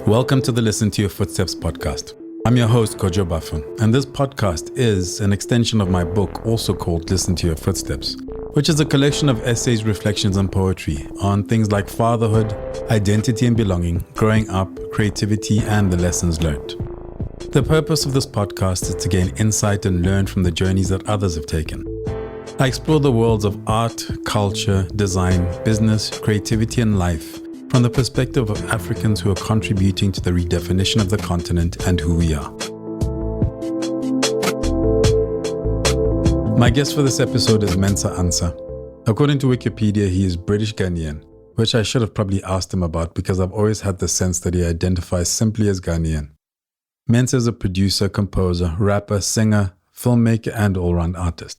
Welcome to the Listen to Your Footsteps podcast. I'm your host, Kojo Bafun, and this podcast is an extension of my book, also called Listen to Your Footsteps, which is a collection of essays, reflections, and poetry on things like fatherhood, identity and belonging, growing up, creativity, and the lessons learned. The purpose of this podcast is to gain insight and learn from the journeys that others have taken. I explore the worlds of art, culture, design, business, creativity, and life from the perspective of Africans who are contributing to the redefinition of the continent and who we are. My guest for this episode is Mensa Ansah. According to Wikipedia, he is British Ghanaian, which I should have probably asked him about because I've always had the sense that he identifies simply as Ghanaian. Mensa is a producer, composer, rapper, singer, filmmaker, and all-round artist.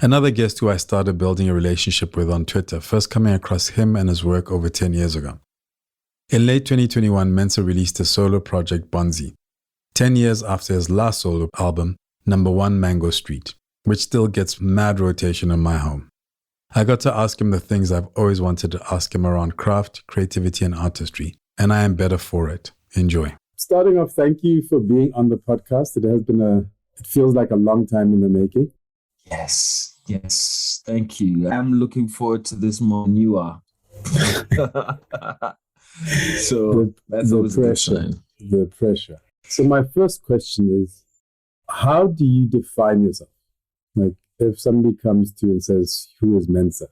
Another guest who I started building a relationship with on Twitter, first coming across him and his work over 10 years ago. In late 2021, Mensa released a solo project, Bonzi, 10 years after his last solo album, Number 1 Mango Street, which still gets mad rotation in my home. I got to ask him the things I've always wanted to ask him around craft, creativity, and artistry, and I am better for it. Enjoy. Starting off, thank you for being on the podcast. It feels like a long time in the making. Yes. Thank you. I'm looking forward to this more than you are. So that's always the pressure. So my first question is, how do you define yourself? Like, if somebody comes to you and says, "Who is Mensa?"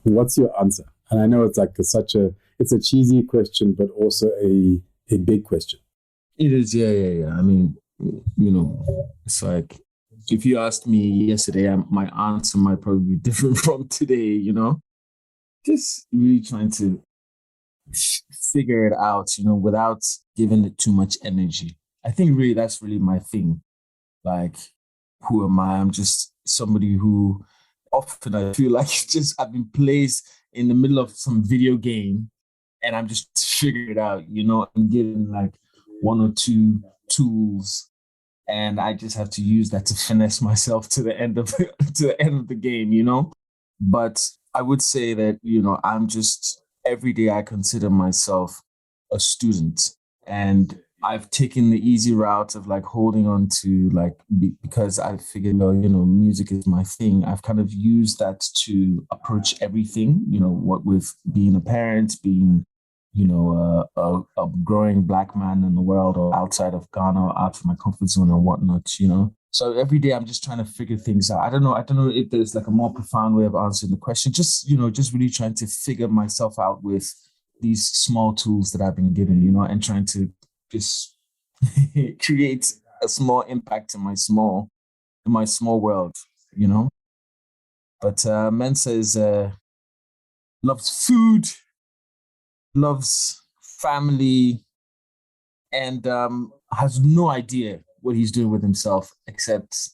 What's your answer? And I know it's a cheesy question, but also a big question. It is, yeah. I mean, it's like, if you asked me yesterday, my answer might probably be different from today, Just really trying to figure it out, without giving it too much energy. I think really that's really my thing. Like, who am I? I'm just somebody who often I feel like I've been placed in the middle of some video game and I'm just figuring it out, and given like one or two tools. And I just have to use that to finesse myself to the end of the game, But I would say that, I'm just, every day I consider myself a student. And I've taken the easy route of like holding on to because I figured, music is my thing. I've kind of used that to approach everything, what with being a parent, being a growing Black man in the world or outside of Ghana or out of my comfort zone or whatnot, So every day I'm just trying to figure things out. I don't know if there's like a more profound way of answering the question. Just really trying to figure myself out with these small tools that I've been given, and trying to just create a small impact in my small world, But Mensa loves food, loves family, and has no idea what he's doing with himself except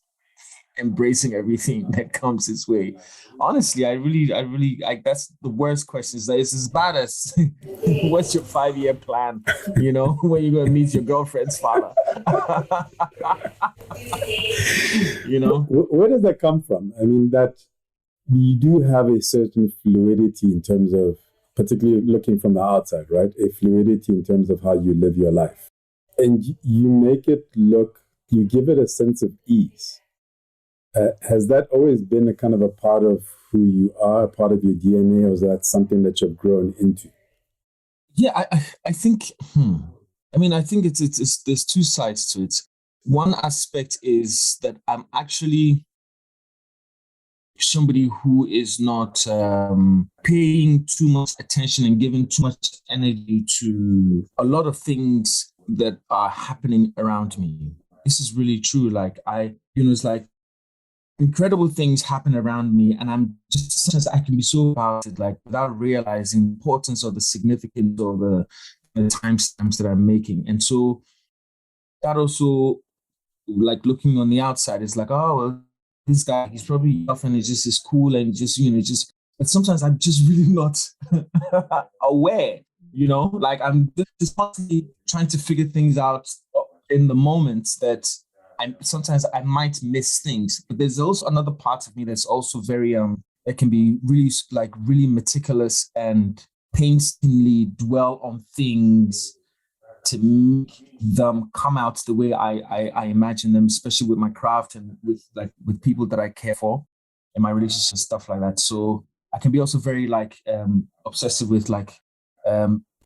embracing everything that comes his way. Honestly, I really that's the worst question. It's as bad as what's your 5-year plan? When you're gonna meet your girlfriend's father. Where does that come from? I mean, that you do have a certain fluidity in terms of, particularly looking from the outside, right? A fluidity in terms of how you live your life. And you make it you give it a sense of ease. Has that always been a kind of a part of who you are, a part of your DNA, or is that something that you've grown into? Yeah, I think, I think it's there's two sides to it. One aspect is that I'm actually somebody who is not paying too much attention and giving too much energy to a lot of things that are happening around me. This is really true. Like it's like incredible things happen around me, and I'm just sometimes I can be so about it, like without realizing the importance or the significance or the timestamps that I'm making. And so that also, like looking on the outside, is like, oh well, this guy, he's probably often is just as cool and just, but sometimes I'm just really not aware, like I'm just constantly trying to figure things out in the moments that sometimes I might miss things. But there's also another part of me that's also very, that can be really meticulous and painstakingly dwell on things to make them come out the way I imagine them, especially with my craft and with people that I care for in my relationships and stuff like that. So I can be also very obsessive with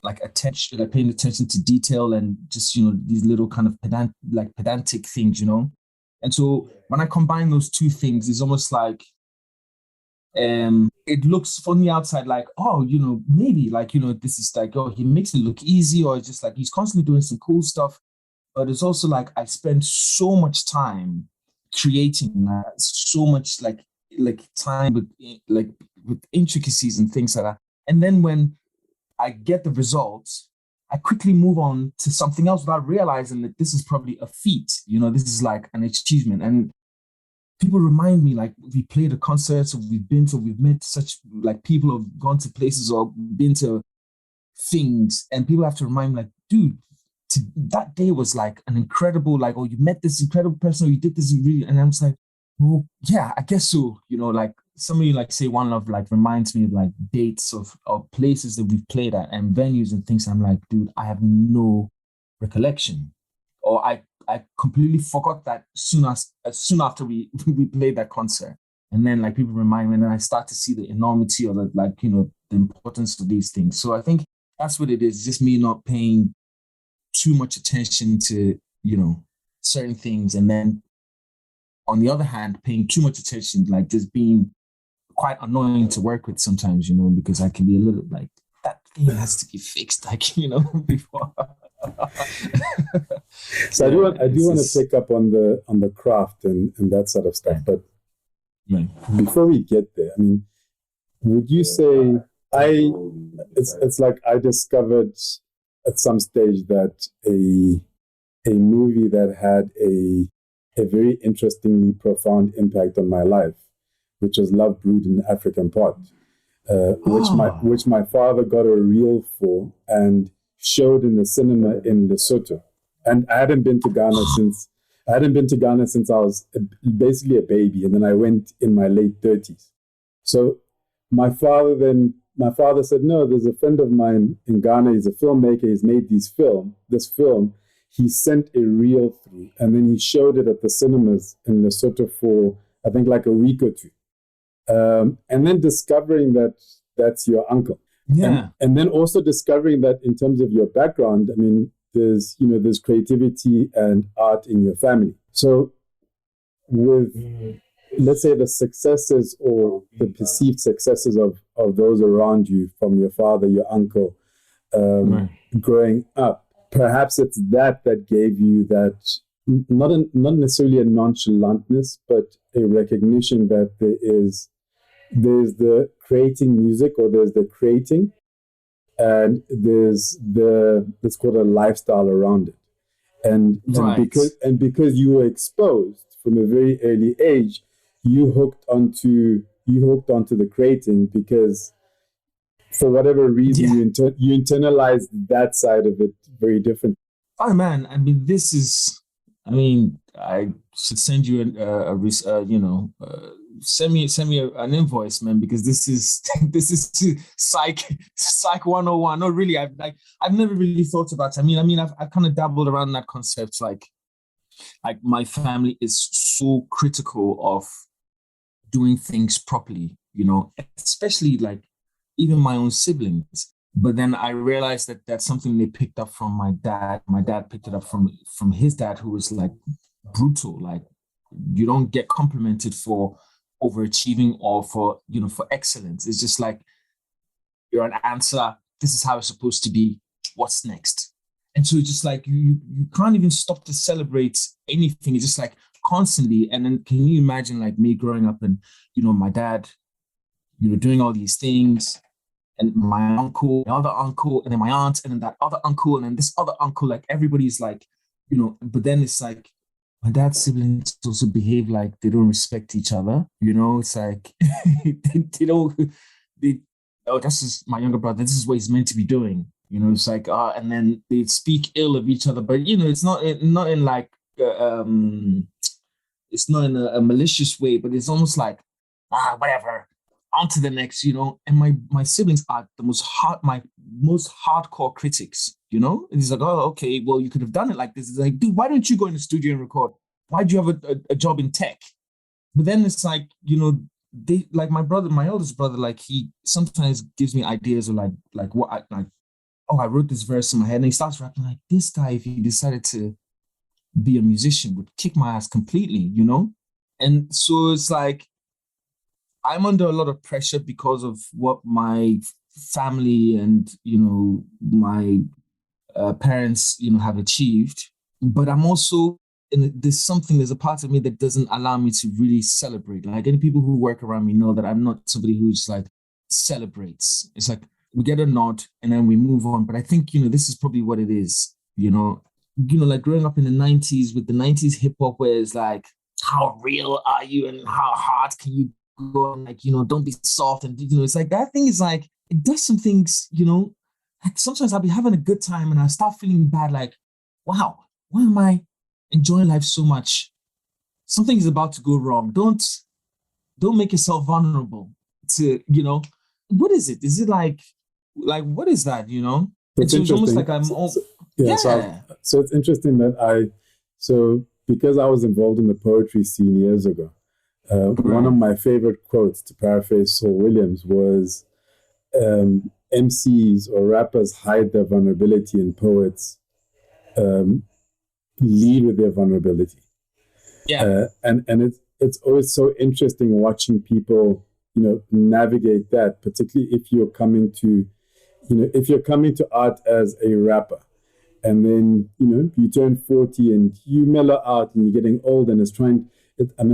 attention, like paying attention to detail and just, these little kind of pedantic things, And so when I combine those two things, it's almost like it looks from the outside like, oh, maybe this is like, oh, he makes it look easy, or just like he's constantly doing some cool stuff. But it's also like I spend so much time creating so much like time with intricacies and things like that. And then when I get the results, I quickly move on to something else without realizing that this is probably a feat. This is like an achievement. And people remind me, like, we played a concert, or we've met such like people who have gone to places or been to things, and people have to remind me, like, dude, that day was like an incredible, like, oh, you met this incredible person, or you did this really, and I'm just like, well, yeah, I guess so. Like somebody like say One Love like reminds me of like dates of places that we've played at and venues and things. I'm like, dude, I have no recollection, or I completely forgot that soon after we played that concert. And then like people remind me, and then I start to see the enormity or the importance of these things. So I think that's what it is, just me not paying too much attention to, certain things. And then on the other hand, paying too much attention, like just being quite annoying to work with sometimes, because I can be a little like, that thing has to be fixed, like, before. So I do want to pick up on the craft and that sort of stuff. But before we get there, I mean, would you say it's like I discovered at some stage that a movie that had a very interestingly profound impact on my life, which was Love Brewed in African Pot, which my father got a reel for and showed in the cinema in Lesotho. And I hadn't been to Ghana since I was basically a baby, and then I went in my late 30s. So my father said, no, there's a friend of mine in Ghana, he's a filmmaker, he's made this film. He sent a reel through, and then he showed it at the cinemas in Lesotho for, I think, like a week or two. And then discovering that that's your uncle. Yeah. And then also discovering that in terms of your background, I mean, there's creativity and art in your family. So with, let's say, the successes or the perceived successes of those around you, from your father, your uncle, growing up, perhaps it's that gave you that, not necessarily a nonchalantness, but a recognition that there's the creating music, or there's the creating, and there's let's call it a lifestyle around it. And because you were exposed from a very early age, you hooked onto the creating, because for whatever reason you internalized that side of it very different. Oh man, I mean, I should send you send me an invoice, man, because this is psych 101. No, really, I've never really thought about it. I mean, I've kind of dabbled around that concept. Like my family is so critical of doing things properly, especially like even my own siblings. But then I realized that that's something they picked up from my dad. My dad picked it up from his dad, who was like brutal. Like, you don't get complimented for overachieving or for excellence. It's just like, you're an answer. This is how it's supposed to be. What's next? And so it's just like, you can't even stop to celebrate anything. It's just like constantly. And then can you imagine like me growing up and, my dad, doing all these things, and my uncle, the other uncle, and then my aunt, and then that other uncle, and then this other uncle, like everybody's like, but then it's like, my dad's siblings also behave like they don't respect each other. It's like, this is my younger brother. This is what he's meant to be doing. It's like, and then they speak ill of each other, but it's not in like, it's not in a malicious way, but it's almost like, whatever. on to the next, and my siblings are my most hardcore critics, And he's like, oh, okay, well, you could have done it like this. It's like, dude, why don't you go in the studio and record? Why do you have a job in tech? But then it's like, they like my eldest brother, like he sometimes gives me ideas of like what I wrote this verse in my head, and he starts rapping like, this guy, if he decided to be a musician, would kick my ass completely, And so it's like, I'm under a lot of pressure because of what my family and, my parents, have achieved. But I'm also, there's a part of me that doesn't allow me to really celebrate. Like any people who work around me know that I'm not somebody who's like celebrates. It's like we get a nod and then we move on. But I think, this is probably what it is, like growing up in the 90s with the 90s hip hop, where it's like, how real are you and how hard can you go? And like, don't be soft. And, it's like that thing is like, it does some things, like sometimes I'll be having a good time and I start feeling bad. Like, wow, why am I enjoying life so much? Something is about to go wrong. Don't make yourself vulnerable to, what is it? Is it like what is that, It's It's almost like yeah. So it's interesting that because I was involved in the poetry scene years ago, one of my favorite quotes, to paraphrase Saul Williams, was MCs or rappers hide their vulnerability and poets lead with their vulnerability. Yeah. And it's always so interesting watching people, navigate that, particularly if you're coming to art as a rapper, and then, you turn 40 and you mellow out and you're getting old, and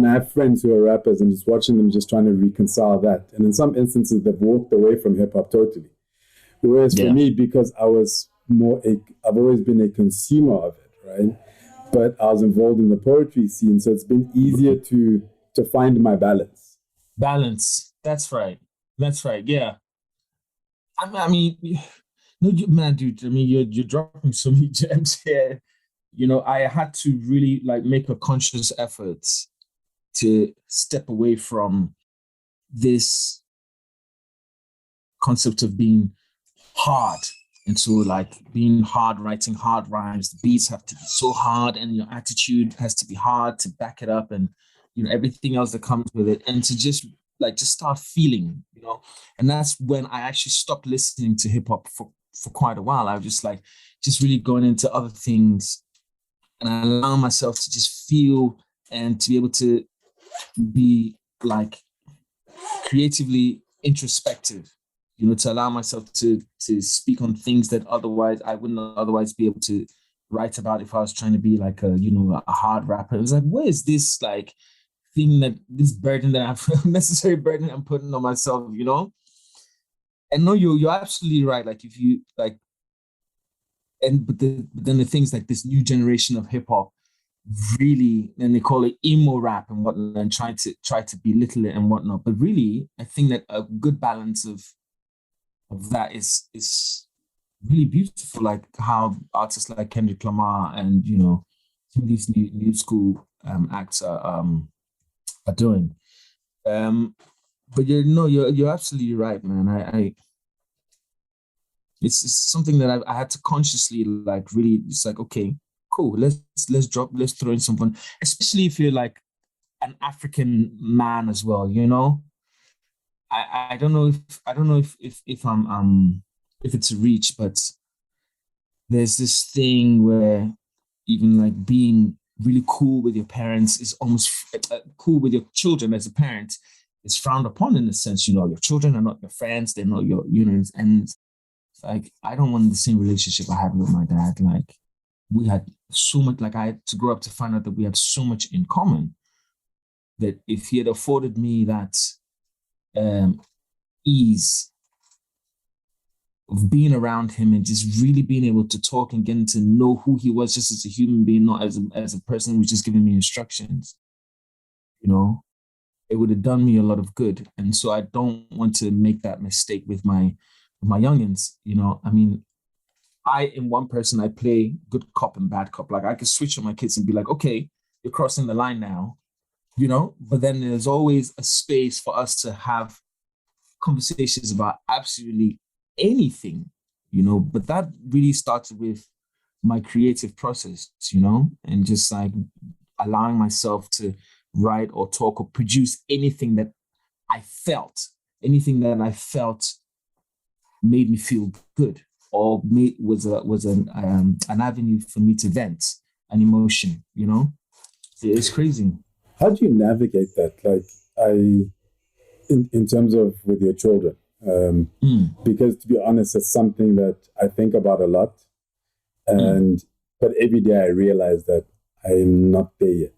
I have friends who are rappers and just watching them just trying to reconcile that. And in some instances, they've walked away from hip hop totally. Whereas for me, because I've always been a consumer of it, right? But I was involved in the poetry scene, so it's been easier to find my balance. Balance. That's right. Yeah. I mean, no, man, dude. I mean, you're dropping so many gems here. I had to really like make a conscious effort to step away from this concept of being hard. And so like being hard, writing hard rhymes, the beats have to be so hard and your attitude has to be hard to back it up, and, everything else that comes with it. And to just start feeling, and that's when I actually stopped listening to hip hop for quite a while. I was just really going into other things and I allow myself to just feel and to be able to be like creatively introspective, to allow myself to speak on things that otherwise I wouldn't otherwise be able to write about if I was trying to be like a hard rapper. It's like, where is this like thing this burden that I've necessary burden I'm putting on myself, And no, you're absolutely right. Like if you like, but then the things like this new generation of hip hop really, and they call it emo rap and whatnot, and try to belittle it and whatnot. But really, I think that a good balance of that is really beautiful. Like how artists like Kendrick Lamar and some of these new school acts are doing. But you're absolutely right, man. It's something that I had to consciously like really. It's like, okay, cool. Let's throw in something, especially if you're like an African man as well. I don't know if I'm if it's a reach, but there's this thing where even like being really cool with your parents is almost cool with your children as a parent is frowned upon in a sense. Your children are not your friends; they're not your and. Like, I don't want the same relationship I had with my dad. Like, we had so much, like I had to grow up to find out that we had so much in common, that if he had afforded me that ease of being around him and just really being able to talk and getting to know who he was just as a human being, not as a person who's just giving me instructions, it would have done me a lot of good. And so I don't want to make that mistake with my youngins. I mean, in one person, I play good cop and bad cop. Like I could switch on my kids and be like, okay, you're crossing the line now, but then there's always a space for us to have conversations about absolutely anything, you know, but that really started with my creative process, you know, and just like allowing myself to write or talk or produce anything that I felt, made me feel good or was an avenue for me to vent an emotion, you know. It's crazy. How do you navigate that? Like, in terms of with your children, because to be honest, it's something that I think about a lot, and but every day I realize that I am not there yet.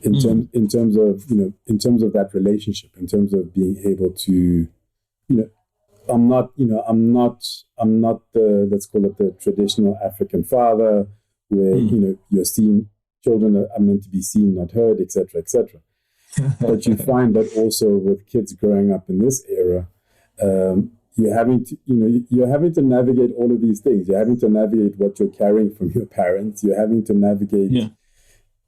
In terms of that relationship, in terms of being able to, I'm not the, let's call it, the traditional African father where you're seeing children are meant to be seen, not heard, etc., etc. But you find that also with kids growing up in this era, you're having to navigate all of these things. You're having to navigate what you're carrying from your parents. You're having to navigate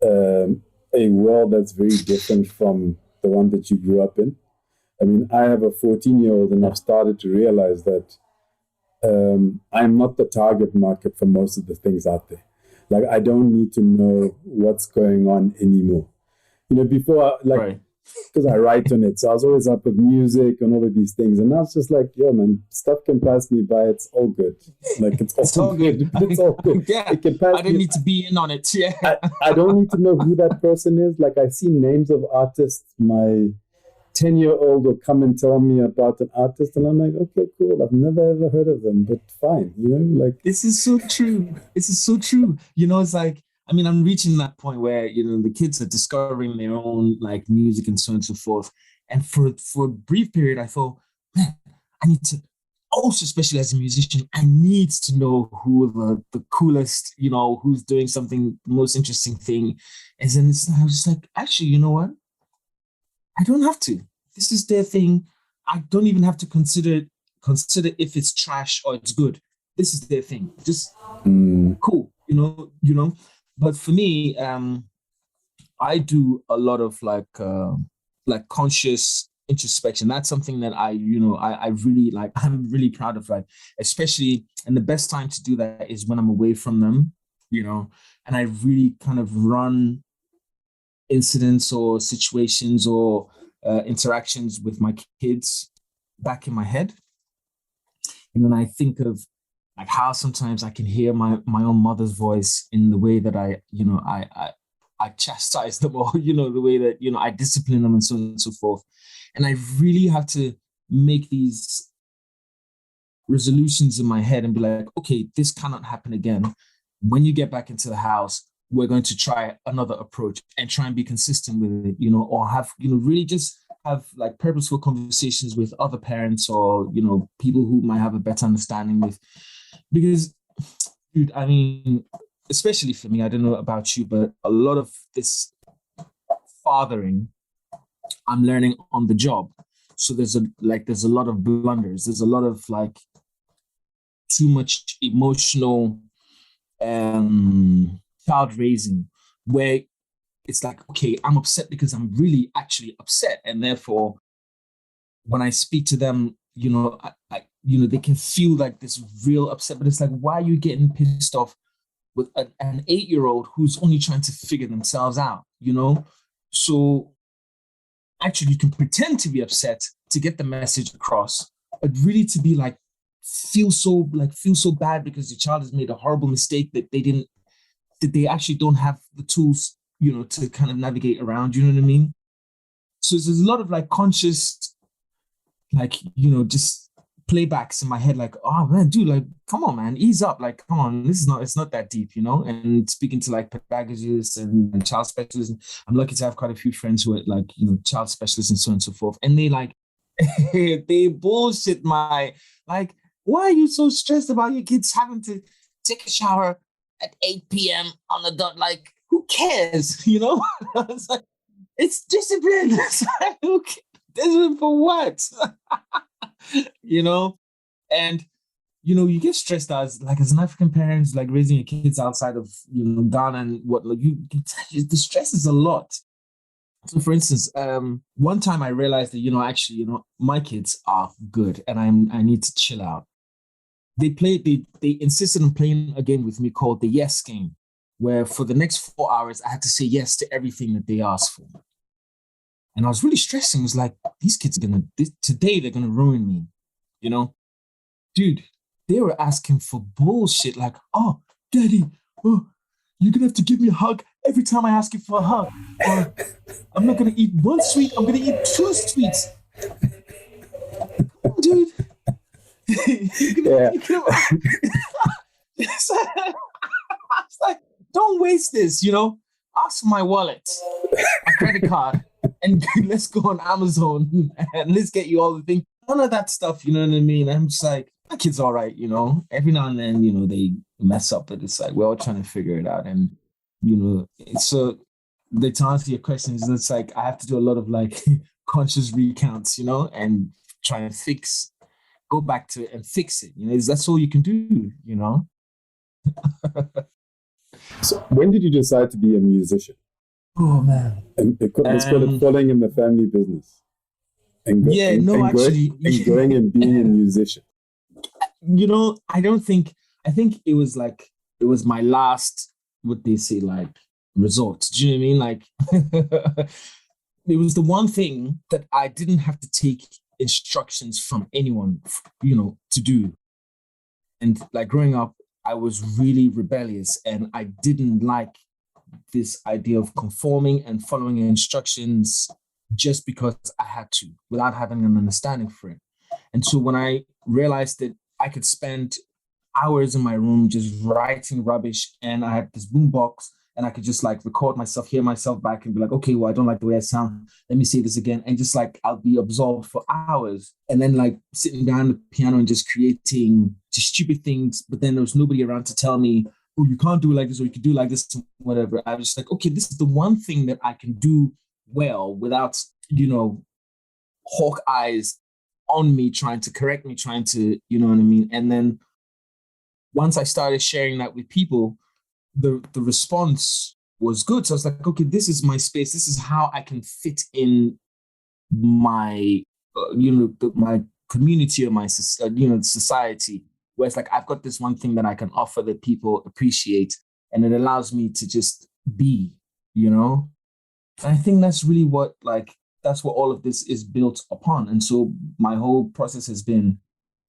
a world that's very different from the one that you grew up in. I mean, I have a 14-year-old, and I've started to realize that I'm not the target market for most of the things out there. Like, I don't need to know what's going on anymore. Before, because I write on it, so I was always up with music and all of these things, and now it's just like, yo, man, stuff can pass me by. It's all good. Like, it's all good. It's all good. Yeah, it can pass I don't need to be in on it. Yeah, I don't need to know who that person is. Like, I see names of artists. My 10-year-old will come and tell me about an artist, and I'm like, okay, cool. I've never ever heard of them, but fine. Like, this is so true. This is so true. It's like, I mean, I'm reaching that point where, the kids are discovering their own like music and so on and so forth. And for a brief period, I thought, man, I need to also, especially as a musician, I need to know who the coolest, who's doing something, the most interesting thing. And then I was just like, actually, you know what? I don't have to. This is their thing. I don't even have to consider if it's trash or it's good. This is their thing. Just cool, But for me, I do a lot of like conscious introspection. That's something that I really like. I'm really proud of, like, especially, and the best time to do that is when I'm away from them, and I really kind of run incidents or situations or interactions with my kids back in my head. And then I think of like how sometimes I can hear my own mother's voice in the way that I chastise them, or, the way that, I discipline them and so on and so forth. And I really have to make these resolutions in my head and be like, okay, this cannot happen again. When you get back into the house, we're going to try another approach and try and be consistent with it, or have, really just have like purposeful conversations with other parents or, people who might have a better understanding with. Because, dude, I mean, especially for me, I don't know about you, but a lot of this fathering, I'm learning on the job. So there's a lot of blunders. There's a lot of like too much emotional child raising, where it's like, okay, I'm upset because I'm really actually upset, and therefore, when I speak to them, they can feel like this real upset, but it's like, why are you getting pissed off with an 8-year-old who's only trying to figure themselves out, So actually, you can pretend to be upset to get the message across, but really to be like, feel so bad because your child has made a horrible mistake that they actually don't have the tools, to kind of navigate around, you know what I mean? So there's a lot of like conscious, like, just playbacks in my head, like, oh man, dude, like, come on, man, ease up, like, come on, it's not that deep, and speaking to like pedagogists and child specialists. I'm lucky to have quite a few friends who are like, child specialists and so on and so forth. And they like, they bullshit my, like, why are you so stressed about your kids having to take a shower at 8 p.m. on the dot? Like, who cares, It's like, it's discipline. It's like, discipline for what? And you get stressed as an African parent, like raising your kids outside of Ghana and what, like the stress is a lot. So for instance, one time I realized that, actually, my kids are good and I need to chill out. They insisted on playing a game with me called the Yes Game, where for the next 4 hours I had to say yes to everything that they asked for. And I was really stressing. It was like, these kids are today they're gonna ruin me, Dude, they were asking for bullshit like, oh, daddy, oh, you're gonna have to give me a hug every time I ask you for a hug. Or I'm not gonna eat one sweet, I'm gonna eat two sweets. Dude. It's like, don't waste this, Ask for my wallet, my credit card, and let's go on Amazon and let's get you all the things. None of that stuff, you know what I mean? I'm just like, my kid's all right, Every now and then, they mess up, but it's like we're all trying to figure it out. And, so to answer your questions, it's like I have to do a lot of like conscious recounts, and try and go back to it and fix it. That's all you can do, So when did you decide to be a musician? Oh man. And let's call it falling in the family business. And going and being a musician. I think it was my last, what they say, like, resort. Do you know what I mean? Like, it was the one thing that I didn't have to take instructions from anyone, to do. And like growing up, I was really rebellious and I didn't like this idea of conforming and following instructions just because I had to, without having an understanding for it. And so when I realized that I could spend hours in my room just writing rubbish, and I had this boombox, and I could just like record myself, hear myself back, and be like, okay, well, I don't like the way I sound. Let me say this again. And just like, I'll be absorbed for hours. And then like sitting down the piano and just creating just stupid things. But then there was nobody around to tell me, oh, you can't do it like this, or you can do it like this, whatever. I was just like, okay, this is the one thing that I can do well without, hawk eyes on me, trying to correct me, trying to, you know what I mean? And then once I started sharing that with people, the response was good. So I was like, okay, this is my space. This is how I can fit in my, my community or my, society, where it's like, I've got this one thing that I can offer that people appreciate, and it allows me to just be, And I think that's really that's what all of this is built upon. And so my whole process has been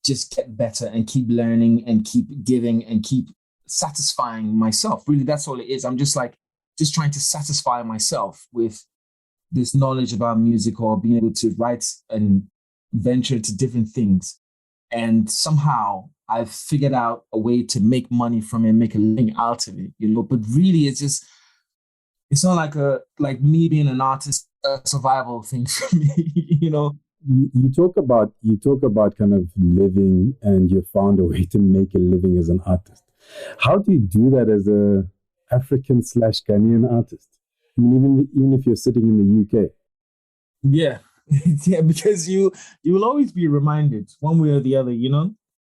just get better and keep learning and keep giving and keep satisfying myself. Really, that's all it is. I'm just trying to satisfy myself with this knowledge about music, or being able to write and venture to different things. And somehow I've figured out a way to make money from it, make a living out of it, But really, it's not like me being an artist, a survival thing for me, You talk about kind of living, and you found a way to make a living as an artist. How do you do that as a African/Ghanaian artist? I mean, even if you're sitting in the UK. Yeah, yeah, because you will always be reminded one way or the other,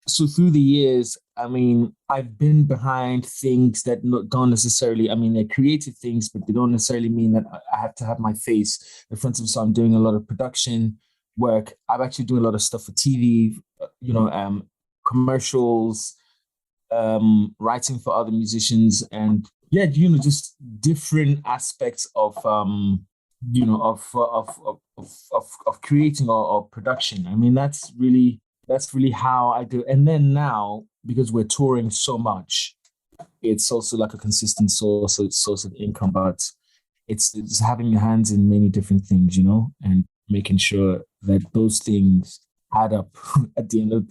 So through the years, I mean, I've been behind things that don't necessarily, I mean, they're creative things, but they don't necessarily mean that I have to have my face in front of them. So I'm doing a lot of production work. I'm actually doing a lot of stuff for TV, commercials, writing for other musicians, and yeah, just different aspects of of creating or production. I mean, that's really how I do. And then now, because we're touring so much, it's also like a consistent source of income. But it's having your hands in many different things, and making sure that those things add up at the end of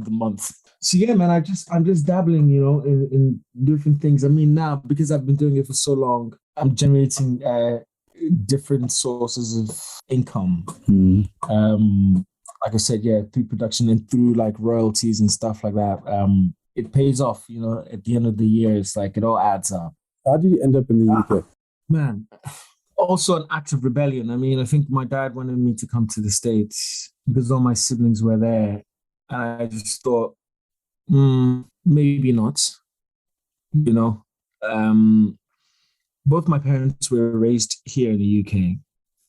the month. So yeah, man, I'm just dabbling, in different things. I mean, now, because I've been doing it for so long, I'm generating different sources of income. Like I said, yeah, through production and through like royalties and stuff like that. It pays off, at the end of the year. It's like it all adds up. How did you end up in the UK? Man, also an act of rebellion. I mean, I think my dad wanted me to come to the States because all my siblings were there. And I just thought, maybe not. Both my parents were raised here in the UK.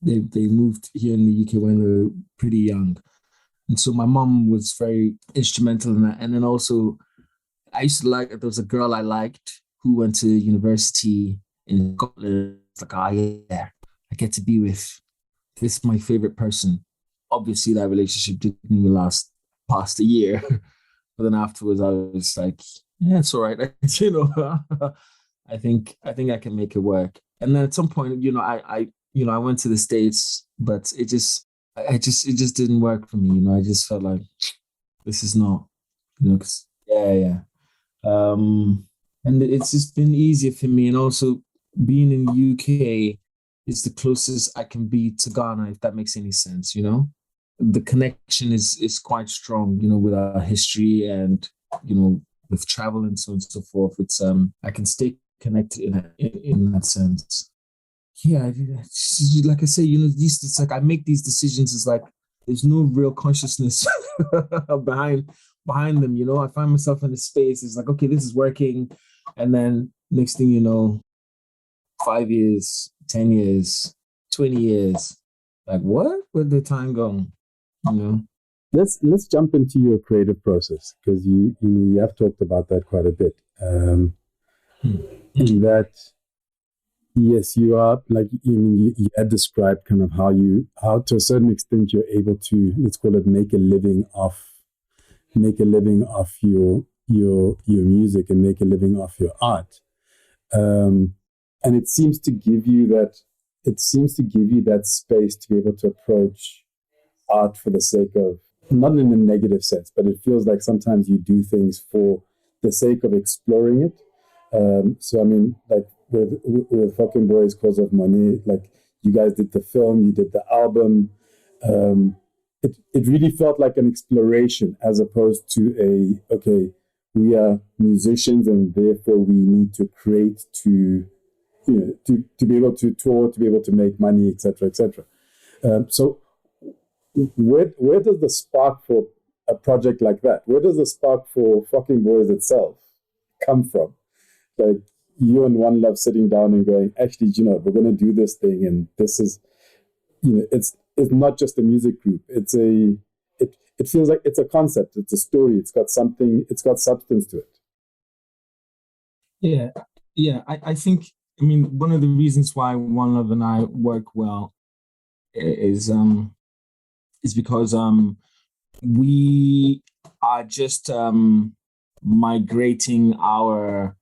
they moved here in the UK when they were pretty young. And so my mom was very instrumental in that. And then also, I used to like, there was a girl I liked who went to university in Scotland. It's like, oh, yeah, I get to be with this, my favorite person. Obviously, that relationship didn't even last past a year. But then afterwards, I was like, yeah, it's all right. You know, I think I can make it work. And then at some point, I went to the States, but it just didn't work for me. You know, I just felt like this is not, 'cause, yeah. And it's just been easier for me. And also being in the UK is the closest I can be to Ghana, if that makes any sense, The connection is quite strong, with our history and, with travel and so on and so forth. It's I can stay connected in that sense. Yeah, like I say, it's like I make these decisions. It's like there's no real consciousness behind them. I find myself in a space. It's like, okay, this is working, and then next thing you know, 5 years, 10 years, 20 years, like what? Where'd the time go? Let's jump into your creative process, because you have talked about that quite a bit. In that, yes, you are like you had described kind of how to a certain extent you're able to, let's call it, make a living off your music and make a living off your art. And it seems to give you that space to be able to approach art for the sake of, not in a negative sense, but it feels like sometimes you do things for the sake of exploring it. So I mean, like with Fucking Boys Cause of Money, like you guys did the film, you did the album. It really felt like an exploration, as opposed to okay, we are musicians and therefore we need to create to be able to tour, to be able to make money, etc., etc. So where does the spark for a project like that? Where does the spark for Fucking Boys itself come from? Like you and One Love sitting down and going, actually, we're going to do this thing, and this is, it's not just a music group. It feels like it's a concept. It's a story. It's got something. It's got substance to it. Yeah. I think. I mean, one of the reasons why One Love and I work well is because we are just migrating our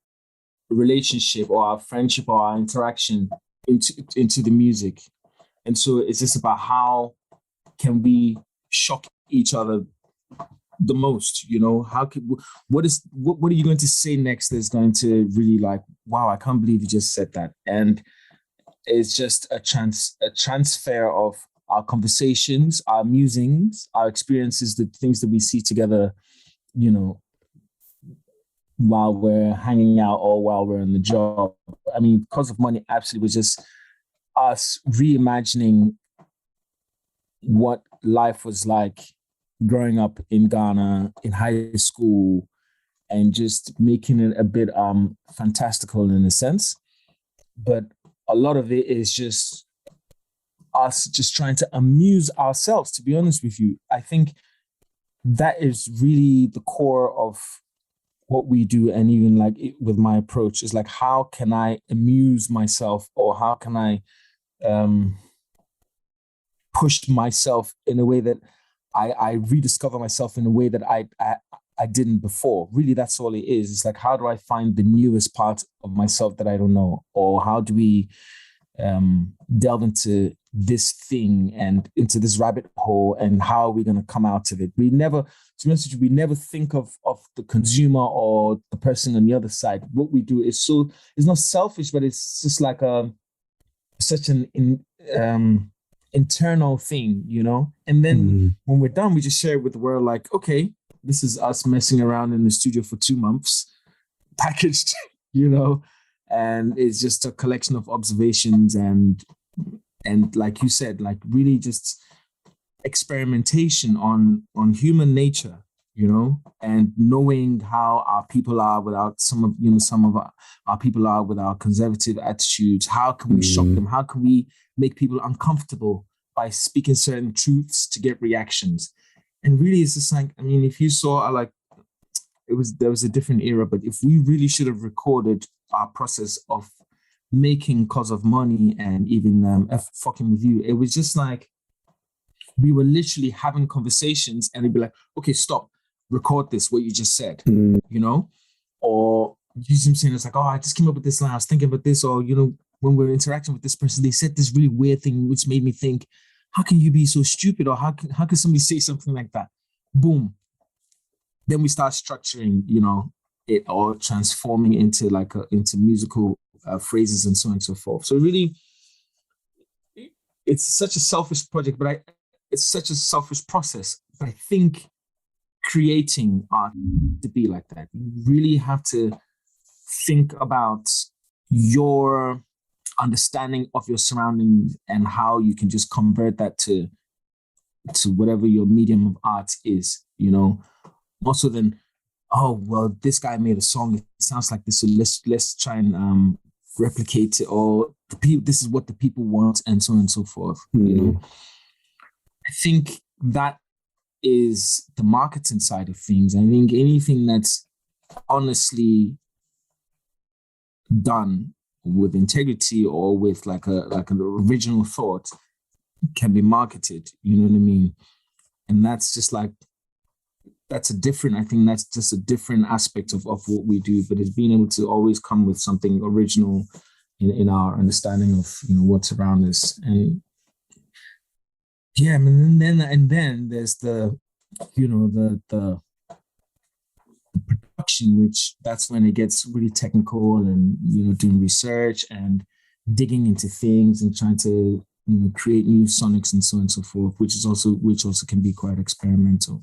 relationship or our friendship or our interaction into the music. And so it's just about how can we shock each other the most, what are you going to say next that's going to really like, wow, I can't believe you just said that. And it's just a transfer of our conversations, our musings, our experiences, the things that we see together, while we're hanging out or while we're in the job. I mean, Cause of Money absolutely was just us reimagining what life was like growing up in Ghana, in high school, and just making it a bit fantastical in a sense. But a lot of it is just us just trying to amuse ourselves, to be honest with you. I think that is really the core of what we do. And even like with my approach is like, how can I amuse myself, or how can I push myself in a way that I rediscover myself in a way that I didn't before. Really, that's all it is. It's like, how do I find the newest part of myself that I don't know? Or how do we delve into this thing and into this rabbit hole, and how are we going to come out of it? We never, to be honest with you, we never think of the consumer or the person on the other side. What we do is it's not selfish, but it's just like such an internal thing, And then when we're done, we just share it with the world. Like, okay, this is us messing around in the studio for 2 months, packaged, and it's just a collection of observations and like you said, like really just experimentation on human nature, and knowing how our people are without some of our people are with our conservative attitudes. How can we shock them? How can we make people uncomfortable by speaking certain truths to get reactions. And really, it's just like, I mean, if you saw, there was a different era, but if we really should have recorded our process of making cause of money and even fucking with you, it was just like, we were literally having conversations and they'd be like, okay, stop, record this, what you just said, you know? Or you see him saying, it's like, oh, I just came up with this line, I was thinking about this, or, you know, when we're interacting with this person, they said this really weird thing, which made me think, how can you be so stupid? Or how can somebody say something like that? Boom. Then we start structuring, you know, it all transforming into into musical phrases and so on and so forth. So really, it's such a selfish project, but it's such a selfish process. But I think creating art to be like that, you really have to think about your understanding of your surroundings and how you can just convert that to whatever your medium of art is, you know, more so than, oh, well, this guy made a song, it sounds like this, so let's try and replicate it, or this is what the people want, and so on and so forth. You know, I think that is the marketing side of things. I think anything that's honestly done with integrity or with like an original thought can be marketed. You know what I mean? And that's just like, I think that's just a different aspect of what we do, but it's being able to always come with something original in our understanding of, you know, what's around us. And yeah, and then there's the, you know, the production, which that's when it gets really technical and, you know, doing research and digging into things and trying to, you know, create new sonics and so on and so forth, which also can be quite experimental.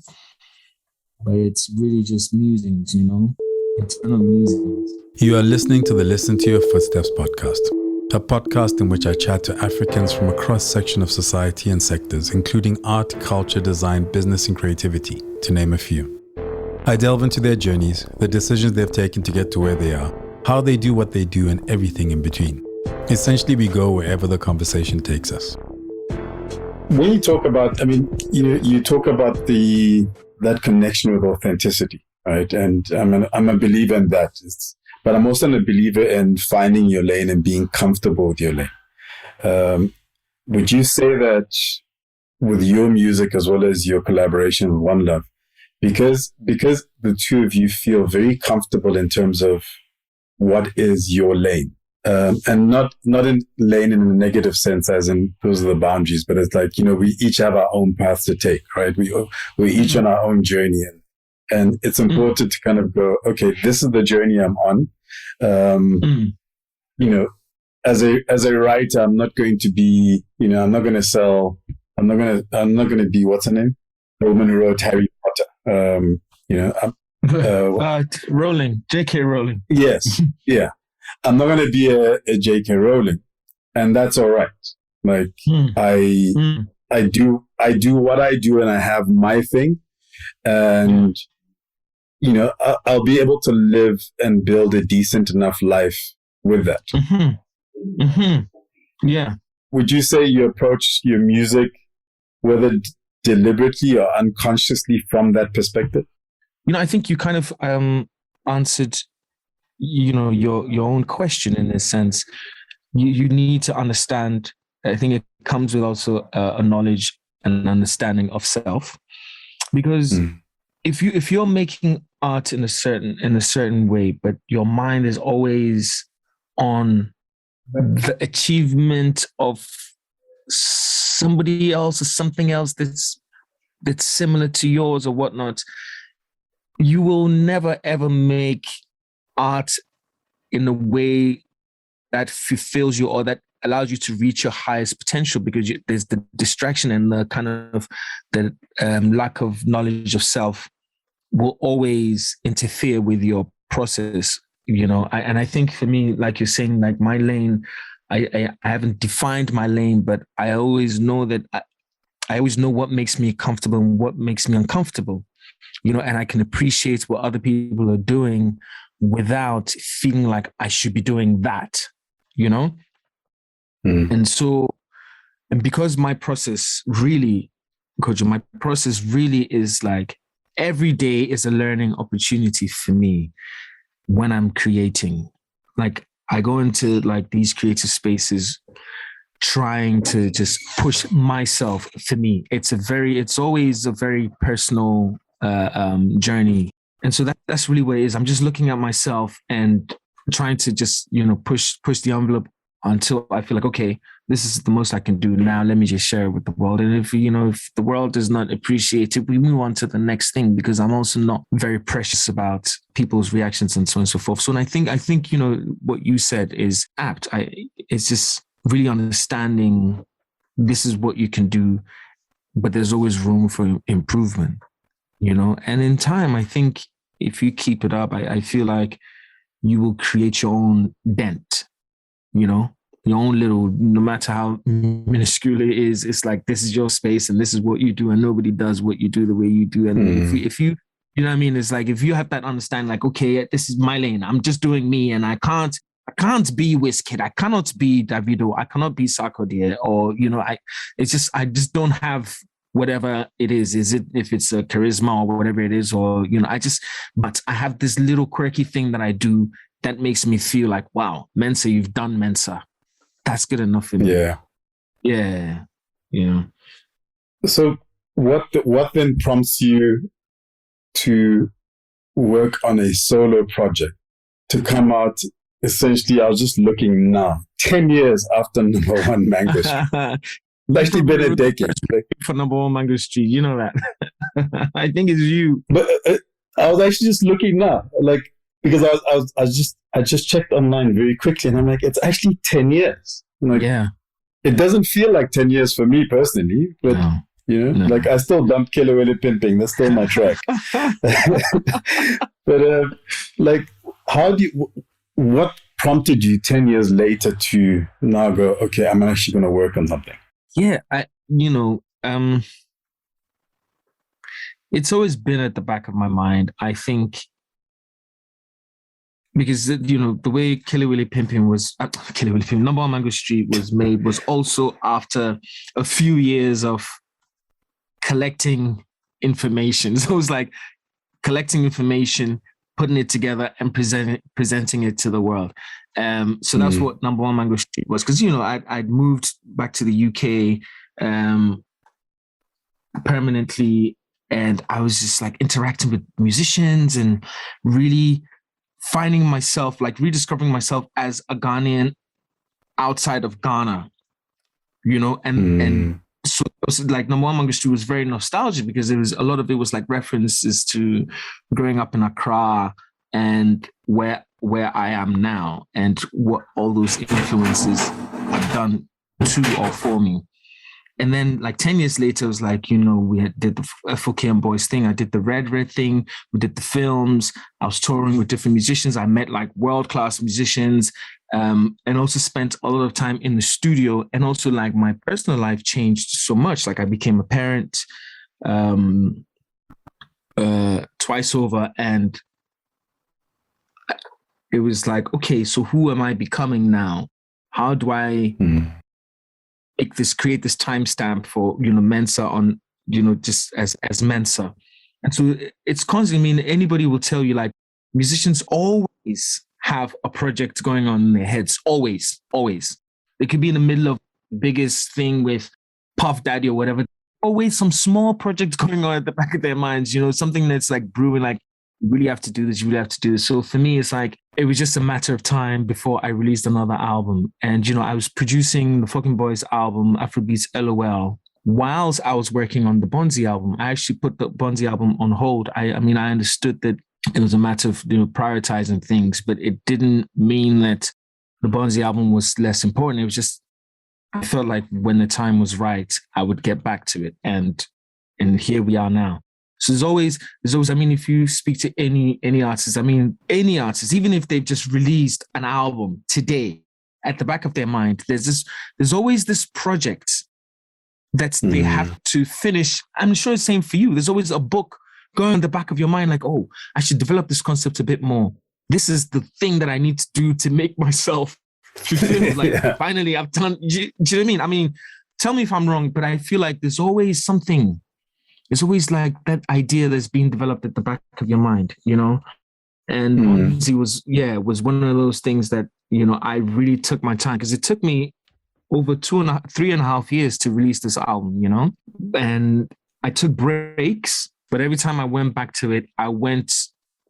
But it's really just musings, you know, eternal musings. You are listening to the Listen to Your Footsteps podcast, a podcast in which I chat to Africans from a cross-section of society and sectors, including art, culture, design, business, and creativity, to name a few. I delve into their journeys, the decisions they've taken to get to where they are, how they do what they do, and everything in between. Essentially, we go wherever the conversation takes us. When you talk about, I mean, you talk about that connection with authenticity, right? And I'm a believer in that. But I'm also a believer in finding your lane and being comfortable with your lane. Would you say that with your music as well as your collaboration with One Love, because the two of you feel very comfortable in terms of what is your lane, and not in lane in a negative sense, as in those are the boundaries, but it's like, you know, we each have our own paths to take, right? We're each on our own journey, and it's important to kind of go, okay, this is the journey I'm on. You know, as a writer, I'm not going to be, you know, I'm not going to be, what's her name? The woman who wrote Harry Potter. You know, Rowling, J.K. Rowling. Yes. Yeah. I'm not going to be a J.K. Rowling, and that's all right. Like I do what I do, and I have my thing, and you know, I'll be able to live and build a decent enough life with that. Yeah. Would you say you approach your music, whether deliberately or unconsciously, from that perspective? You know, I think you kind of answered, you know, your own question in a sense. You need to understand. I think it comes with also a knowledge and understanding of self, because if you're making art in a certain way, but your mind is always on the achievement of somebody else or something else that's similar to yours or whatnot, you will never ever make art in a way that fulfills you or that allows you to reach your highest potential, because there's the distraction and the kind of the lack of knowledge of self will always interfere with your process, you know. And I think for me, like you're saying, like my lane, I haven't defined my lane, but I always know that I always know what makes me comfortable and what makes me uncomfortable, you know, and I can appreciate what other people are doing without feeling like I should be doing that, you know? And so And because my process really, Coach, my process really is like every day is a learning opportunity for me when I'm creating. Like I go into like these creative spaces trying to just push myself. For me, it's always a very personal journey. And so that's really what it is. I'm just looking at myself and trying to just, push the envelope until I feel like, okay, this is the most I can do now. Let me just share it with the world. And if the world does not appreciate it, we move on to the next thing, because I'm also not very precious about people's reactions and so on and so forth. So, and I think, what you said is apt. It's just really understanding this is what you can do, but there's always room for improvement, and in time, I think if you keep it up, I feel like you will create your own dent, your own little, no matter how minuscule it is, it's like, this is your space and this is what you do, and nobody does what you do the way you do. And if you know what I mean, it's like, if you have that understanding, like, okay, this is my lane, I'm just doing me, and I can't be Wizkid, I cannot be Davido, I cannot be Sarkodie, or, I just don't have whatever it is it, if it's a charisma or whatever it is, or, but I have this little quirky thing that I do that makes me feel like, wow, Mensa, you've done Mensa. That's good enough for me. Yeah. So what then prompts you to work on a solo project, to come out? Essentially, I was just looking now, 10 years after number one Mango Street. It's actually been a decade. For number one Mango Street, you know that. I think it's you. But I was actually just looking now, like, because I just checked online very quickly, and I'm like, it's actually 10 years. Like, yeah. It doesn't feel like 10 years for me personally, but No. like, I still dump Kilowele Pimping. That's still my track. But like, what prompted you 10 years later to now go, okay, I'm actually going to work on something? Yeah, it's always been at the back of my mind, I think, because, the way Kilowele Pimping was, Number One Mango Street was made was also after a few years of collecting information. So it was like collecting information, putting it together, and presenting it to the world. So that's what Number One Mango Street was. Because, I'd moved back to the UK permanently, and I was just like interacting with musicians and really finding myself, like rediscovering myself as a Ghanaian outside of Ghana, and so it was like Number One Mango Street was very nostalgic, because a lot of it was like references to growing up in Accra and where I am now, and what all those influences have done to or for me. And then like 10 years later, it was like, we did the FOKM Boys thing. I did the Red thing. We did the films. I was touring with different musicians. I met like world-class musicians, and also spent a lot of time in the studio. And also like my personal life changed so much. Like I became a parent twice over. And it was like, okay, so who am I becoming now? How do I create this timestamp for, Mensa on, just as Mensa? And so it's constantly, anybody will tell you, like, musicians always have a project going on in their heads. Always. They could be in the middle of the biggest thing with Puff Daddy or whatever. Always some small project going on at the back of their minds, something that's like brewing, like, you really have to do this, you really have to do this. So for me, it's like, it was just a matter of time before I released another album. And, I was producing the Fucking Boys album, Afrobeats LOL, whilst I was working on the Bonzi album. I actually put the Bonzi album on hold. I understood that it was a matter of, prioritizing things, but it didn't mean that the Bonzi album was less important. It was just, I felt like when the time was right, I would get back to it. And here we are now. So there's always, if you speak to any artist, any artist, even if they've just released an album today, at the back of their mind, there's always this project that they have to finish. I'm sure it's the same for you. There's always a book going in the back of your mind, like, oh, I should develop this concept a bit more. This is the thing that I need to do to make myself fulfilled. Like, finally, I've done, do you know what I mean? tell me if I'm wrong, but I feel like there's always something. There's always like that idea that's being developed at the back of your mind, you know? And Bonzi was one of those things that, you know, I really took my time because it took me over 3.5 years to release this album, you know? And I took breaks, but every time I went back to it, I went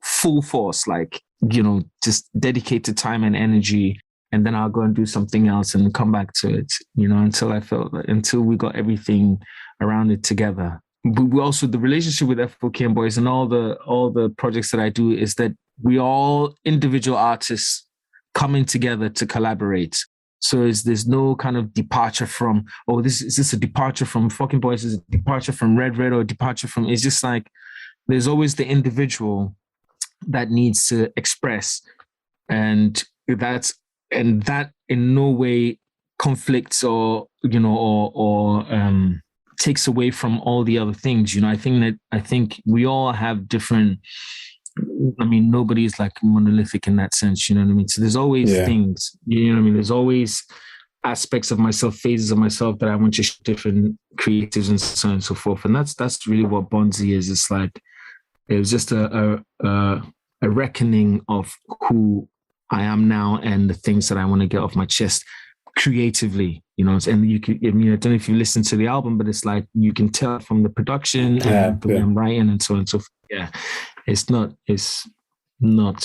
full force, like, you know, just dedicated time and energy. And then I'll go and do something else and come back to it, you know, until we got everything around it together. But we also, the relationship with FOK and Boys and all the projects that I do is that we all individual artists coming together to collaborate. So there's no kind of departure from, is this a departure from fucking Boys? Is it a departure from Red or a departure from, it's just like, there's always the individual that needs to express. And that in no way conflicts or, you know, or takes away from all the other things. You know, I think we all have different, I mean, nobody's like monolithic in that sense, you know what I mean? So there's always things, you know what I mean? There's always aspects of myself, phases of myself that I want to show different creatives and so on and so forth. And that's really what Bonzi is. It's like, it was just a reckoning of who I am now and the things that I want to get off my chest creatively, you know. And you can, I mean, I don't know if you listen to the album, but it's like you can tell from the production and the way I'm writing and so on and so forth. Yeah, it's not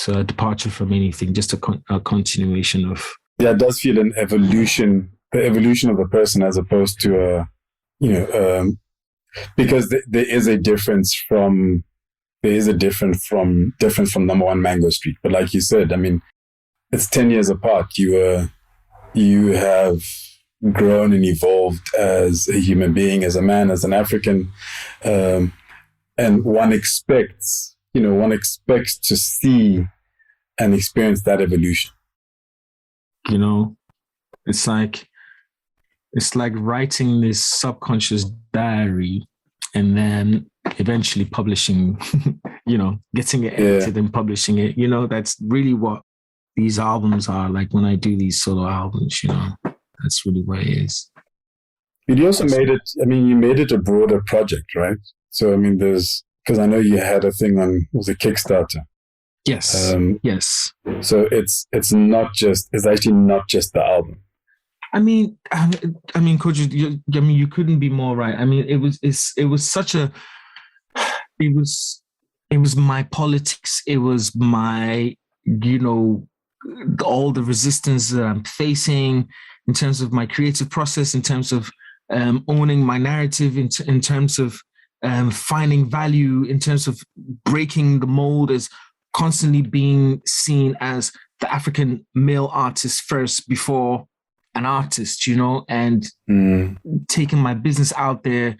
a departure from anything, just a continuation of. Yeah, it does feel an evolution, the evolution of the person as opposed to because there is a difference from Number One Mango Street. But like you said, I mean, it's 10 years apart. You have grown and evolved as a human being, as a man, as an African, and one expects to see and experience that evolution. You know, it's like writing this subconscious diary and then eventually publishing, you know, getting it edited and publishing it. You know, that's really what these albums are like when I do these solo albums, you know. That's really what it is. But you also made it a broader project, right? So, I mean, because I know you had a thing on, was it Kickstarter? Yes. Yes. So it's actually not just the album. I mean, Coach, you couldn't be more right. I mean, it was my politics. It was my, you know, all the resistance that I'm facing in terms of my creative process, in terms of owning my narrative, in terms of finding value, in terms of breaking the mold as constantly being seen as the African male artist first before an artist, you know, and taking my business out there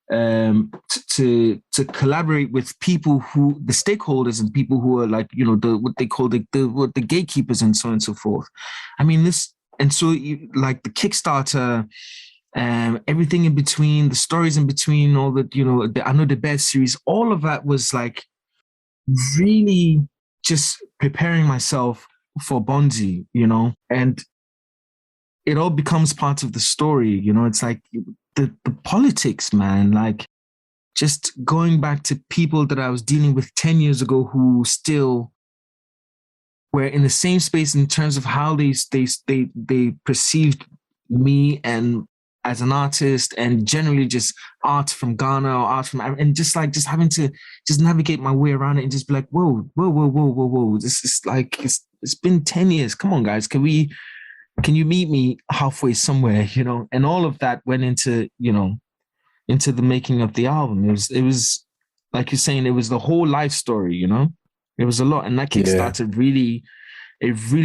to collaborate with people who, the stakeholders and people who are like, you know, what they call the gatekeepers and so on and so forth. I mean, like the Kickstarter, everything in between, the stories in between, all the, you know, I Know the Best series, all of that was like really just preparing myself for Bonzi, you know, and it all becomes part of the story, you know. It's like the politics, man, like just going back to people that I was dealing with 10 years ago who still were in the same space in terms of how they perceived me and as an artist, and generally just art from Ghana or art from, and just having to just navigate my way around it and just be like, whoa. This is like, it's been 10 years. Come on, guys. Can you meet me halfway somewhere, you know? And all of that went into, you know, into the making of the album. It was like you're saying, it was the whole life story, you know? It was a lot. And that Kickstarter really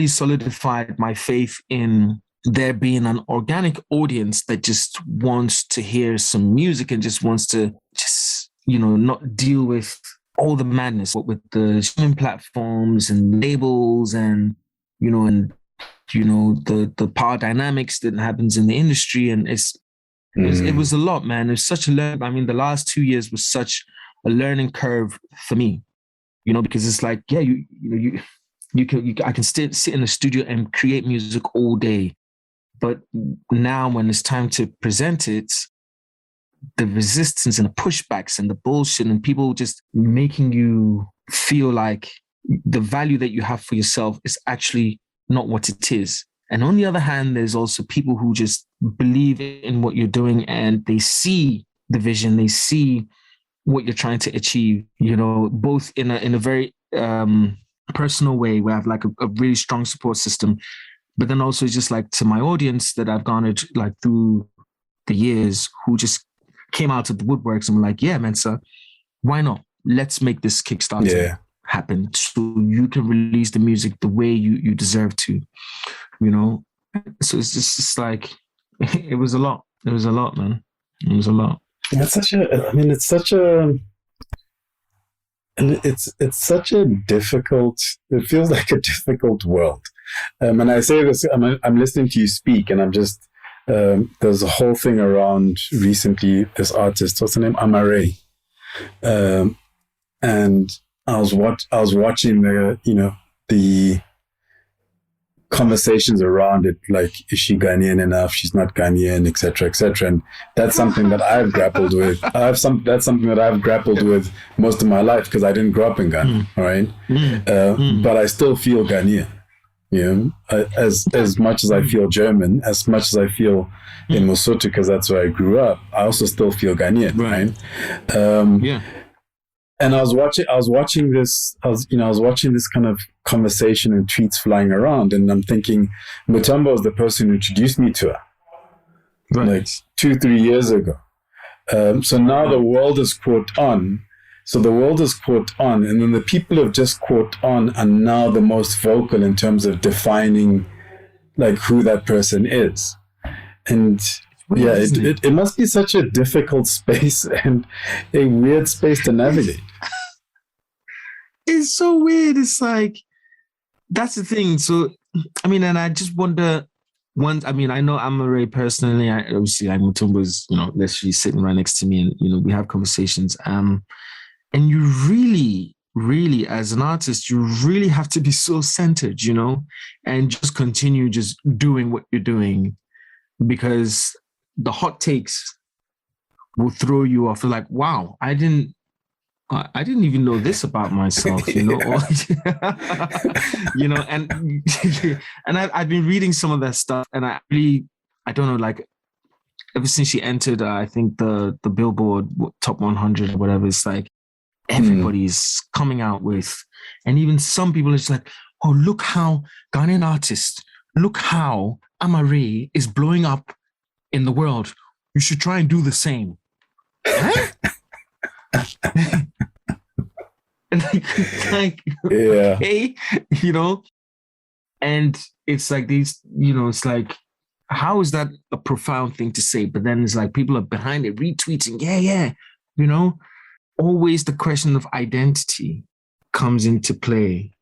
solidified my faith in there being an organic audience that just wants to hear some music and just wants to you know, not deal with all the madness, but with the streaming platforms and labels and, you know, the power dynamics that happens in the industry. And it was a lot, man. It was such a learn. I mean, the last 2 years was such a learning curve for me, you know, because it's like, yeah, I can sit in the studio and create music all day. But now when it's time to present it, the resistance and the pushbacks and the bullshit and people just making you feel like the value that you have for yourself is actually not what it is. And on the other hand, there's also people who just believe in what you're doing and they see the vision, they see what you're trying to achieve, both in a very personal way where I have like a really strong support system, but then also just like to my audience that I've garnered like through the years who just came out of the woodworks and were like, yeah, Mensa, why not? Let's make this Kickstarter happen so you can release the music the way you deserve to, So it's like, it was a lot. It was a lot, man. It was a lot. It's such a difficult, it feels like a difficult world. And I say this, I'm listening to you speak and I'm just, there's a whole thing around recently, this artist, what's her name? Amare. And I was watching the conversations around it, like, is she Ghanaian enough? She's not Ghanaian, etc., etc. And that's something that I've grappled with. That's something that I've grappled with most of my life because I didn't grow up in Ghana, right? But I still feel Ghanaian. As much as I feel German, as much as I feel in Lesotho, because that's where I grew up, I also still feel Ghanaian, right? And I was watching this kind of conversation and tweets flying around, and I'm thinking, Mutombo was the person who introduced me to her, like 2-3 years ago. So now the world has caught on. So the world has caught on, and then the people who have just caught on are now the most vocal in terms of defining, like, who that person is. And it must be such a difficult space and a weird space to navigate. It's so weird. It's like, that's the thing. So, I mean, and I just wonder, I know Amare personally, obviously, like, Mutombo's, literally sitting right next to me and, we have conversations. And you really, really, as an artist, you really have to be so centered, and just continue just doing what you're doing, because the hot takes will throw you off. Like, wow, I didn't even know this about myself, and and I've been reading some of that stuff, and I don't know, like, ever since she entered, I think the Billboard Top 100 or whatever, it's like everybody's coming out with, and even some people are just like, oh, look how Ghanaian artists, look how Amare is blowing up in the world. You should try and do the same. Huh? Okay, and it's like these, it's like, how is that a profound thing to say? But then it's like people are behind it retweeting, always the question of identity comes into play.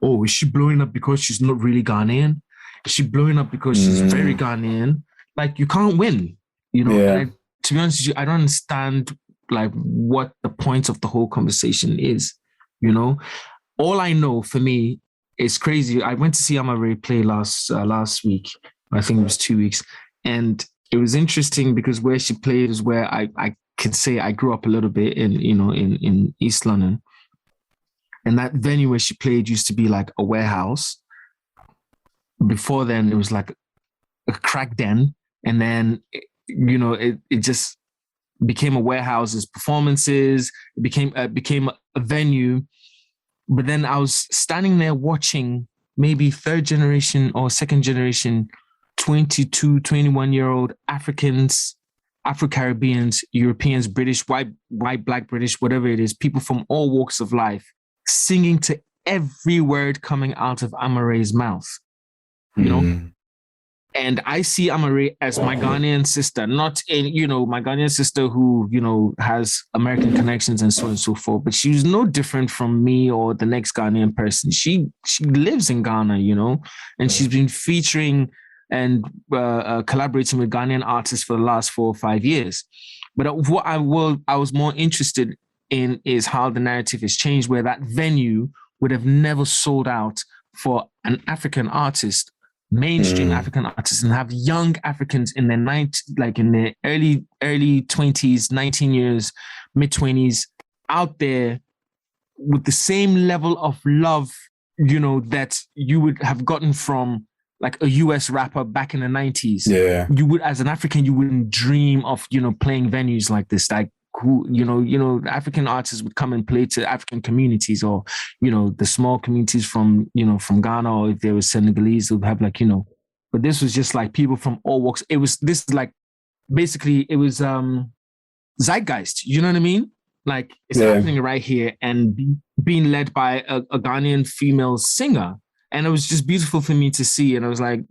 Oh, is she blowing up because she's not really Ghanaian? Is she blowing up because she's very Ghanaian? Like, you can't win, And to be honest with you, I don't understand, like, what the point of the whole conversation is, All I know, for me, is crazy. I went to see Amare play last week. I think it was 2 weeks. And it was interesting because where she played is where I could say I grew up a little bit in East London. And that venue where she played used to be like a warehouse. Before then, it was like a crack den. And then, it just became a warehouse, performances. It became a venue. But then I was standing there watching maybe third generation or second generation 22, 21-year-old Africans, Afro-Caribbeans, Europeans, British, white, black, British, whatever it is, people from all walks of life, singing to every word coming out of Amare's mouth, And I see Amare as my Ghanaian sister, not my Ghanaian sister who, has American connections and so on and so forth. But she's no different from me or the next Ghanaian person. She lives in Ghana, and she's been featuring and collaborating with Ghanaian artists for the last 4 or 5 years. But what I was more interested in is how the narrative has changed, where that venue would have never sold out for an African artist mainstream African artists and have young Africans in their in their early 20s, 19 years, mid 20s out there with the same level of love, that you would have gotten from like a US rapper back in the 90s. Yeah. You would, as an African, you wouldn't dream of, playing venues like this. Like who, African artists would come and play to African communities or, the small communities from Ghana, or if there was Senegalese, they would have but this was just like people from all walks. It was basically zeitgeist. You know what I mean? Like it's happening right here and being led by a Ghanaian female singer. And it was just beautiful for me to see. And I was like,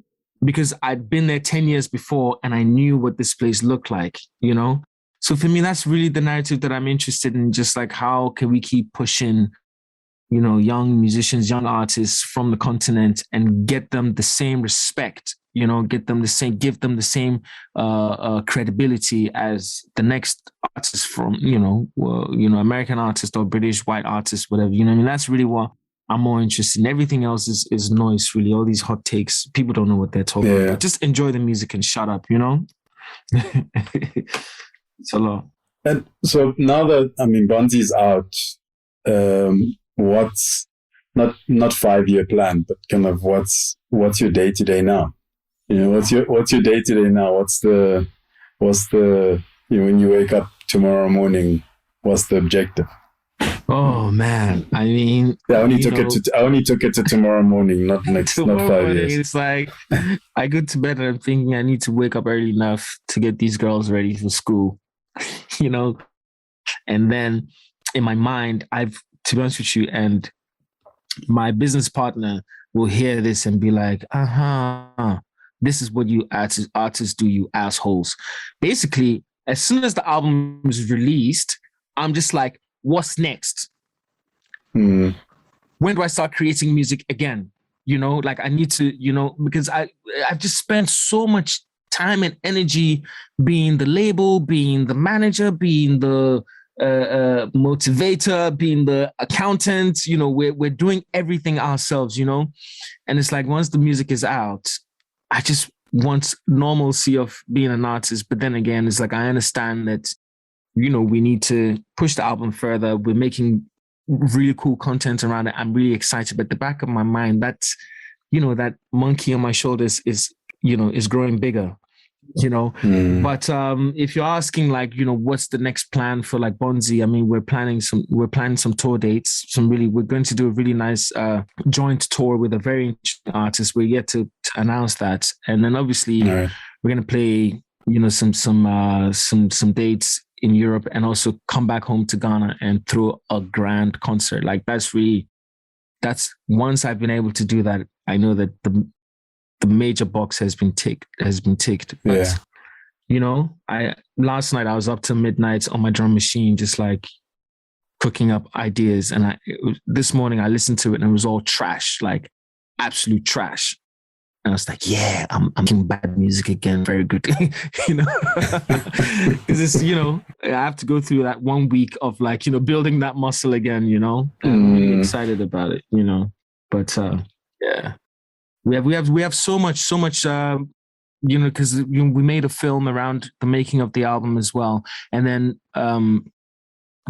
because I'd been there 10 years before and I knew what this place looked like, So for me, that's really the narrative that I'm interested in. Just like, how can we keep pushing, young musicians, young artists from the continent and get them the same respect, give them the same credibility as the next artist from, American artist or British white artist, whatever, I mean, that's really what I'm more interested in. Everything else is noise, really. All these hot takes, people don't know what they're talking about. Just enjoy the music and shut up, It's a lot. And so now that, Bonzi's out, what's not 5-year plan, but kind of what's your day to day now? What's your day to day now? What's the when you wake up tomorrow morning, what's the objective? Oh man, I mean, I only took it to tomorrow morning, not 5 years. It's like I go to bed and I'm thinking I need to wake up early enough to get these girls ready for school, and then in my mind, to be honest with you, and my business partner will hear this and be like, this is what you artists do, you assholes. Basically, as soon as the album is released, I'm just like, what's next? When do I start creating music again? Like I need to, because I've just spent so much time and energy being the label, being the manager, being the motivator, being the accountant. We're doing everything ourselves, and it's like once the music is out, I just want normalcy of being an artist. But then again, it's like I understand that we need to push the album further. We're making really cool content around it. I'm really excited. But the back of my mind, that's, that monkey on my shoulders is growing bigger, But if you're asking like, what's the next plan for like Bonzi? I mean, we're planning some tour dates. We're going to do a really nice joint tour with a very interesting artist. We're yet to announce that. And then obviously we're going to play, some dates in Europe and also come back home to Ghana and throw a grand concert. Like that's once I've been able to do that, I know that the major box has been ticked. But, last night I was up till midnight on my drum machine, just like cooking up ideas. And this morning I listened to it and it was all trash, like absolute trash. And I was like, yeah, I'm making bad music again. Very good. Because it's, I have to go through that 1 week of like, building that muscle again, I'm really excited about it, but yeah, we have so much, because we made a film around the making of the album as well. And then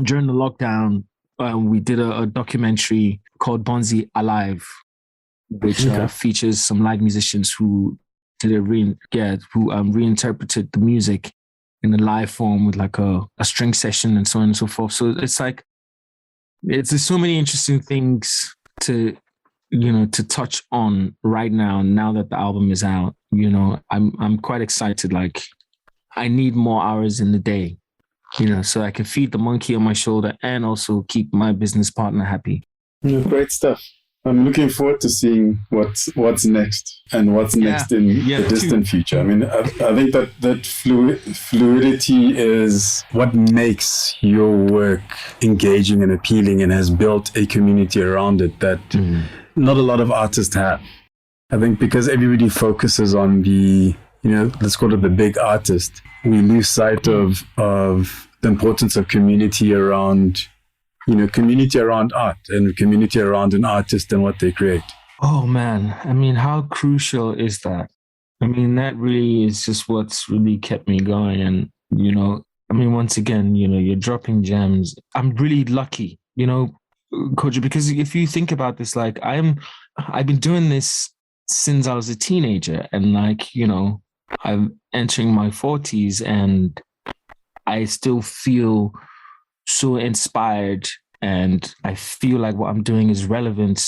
during the lockdown, we did a documentary called Bonzi Alive, which features some live musicians who reinterpreted the music in a live form with like a string session and so on and so forth. So it's like, there's so many interesting things to touch on right now that the album is out. I'm quite excited. Like I need more hours in the day, so I can feed the monkey on my shoulder and also keep my business partner happy. Great stuff. I'm looking forward to seeing what's next and what's next in the distant future. I mean, I think that fluidity is what makes your work engaging and appealing and has built a community around it that not a lot of artists have. I think because everybody focuses on the, let's call it the big artist, we lose sight of the importance of community around art and community around an artist and what they create. Oh man, I mean, how crucial is that? I mean, that really is just what's really kept me going. And, I mean, once again, you're dropping gems. I'm really lucky, Koji, because if you think about this, like I've been doing this since I was a teenager, and like, I'm entering my 40s, and I still feel so inspired, and I feel like what I'm doing is relevant,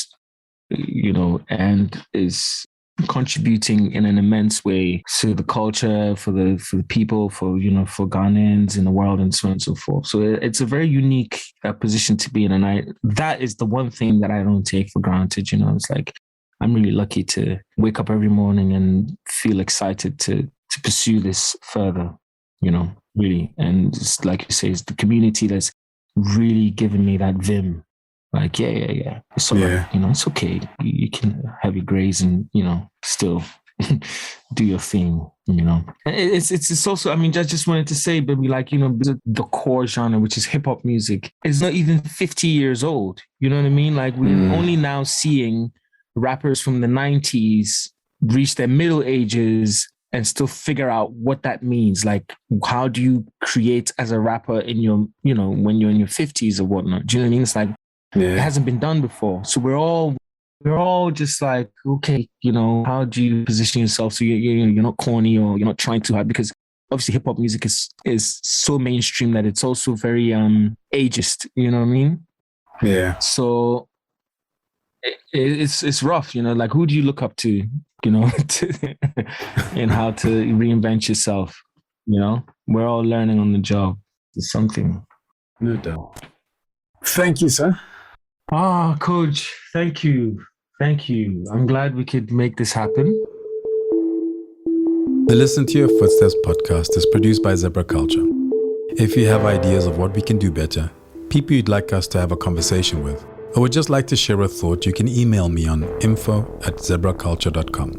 and is contributing in an immense way to the culture, for the people, for Ghanaians in the world, and so on and so forth. So it's a very unique position to be in, and that is the one thing that I don't take for granted. It's like I'm really lucky to wake up every morning and feel excited to pursue this further. Really, and it's like you say, it's the community that's really given me that vim. Like, yeah. It's all right. It's okay. You can have your grays and, still do your thing, And it's also, I mean, I just wanted to say, but the core genre, which is hip hop music, is not even 50 years old. You know what I mean? Like, we're only now seeing rappers from the 90s reach their middle ages and still figure out what that means. Like, how do you create as a rapper in your, when you're in your 50s or whatnot? Do you know what I mean? It's like, it hasn't been done before. So we're all just like, okay, how do you position yourself so you're not corny or you're not trying too hard? Because obviously hip hop music is so mainstream that it's also very ageist. You know what I mean? Yeah. So it's rough. Like, who do you look up to? In how to reinvent yourself. We're all learning on the job. It's something. No doubt. Thank you, sir. Coach, thank you. I'm glad we could make this happen. The Listen to Your Footsteps podcast is produced by Zebra Culture. If you have ideas of what we can do better, people you'd like us to have a conversation with, or would just like to share a thought, you can email me on info@zebraculture.com.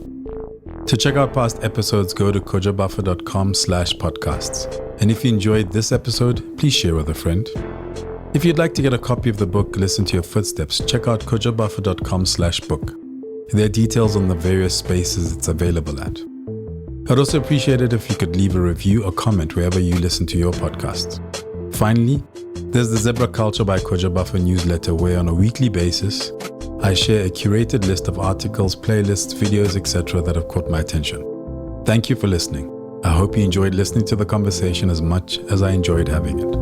To check out past episodes, go to kojabuffer.com/podcasts. And if you enjoyed this episode, please share with a friend. If you'd like to get a copy of the book, Listen to Your Footsteps, check out kojabuffer.com/book. There are details on the various spaces it's available at. I'd also appreciate it if you could leave a review or comment wherever you listen to your podcasts. Finally, there's the Zebra Culture by Koja Buffer newsletter, where on a weekly basis, I share a curated list of articles, playlists, videos, etc. that have caught my attention. Thank you for listening. I hope you enjoyed listening to the conversation as much as I enjoyed having it.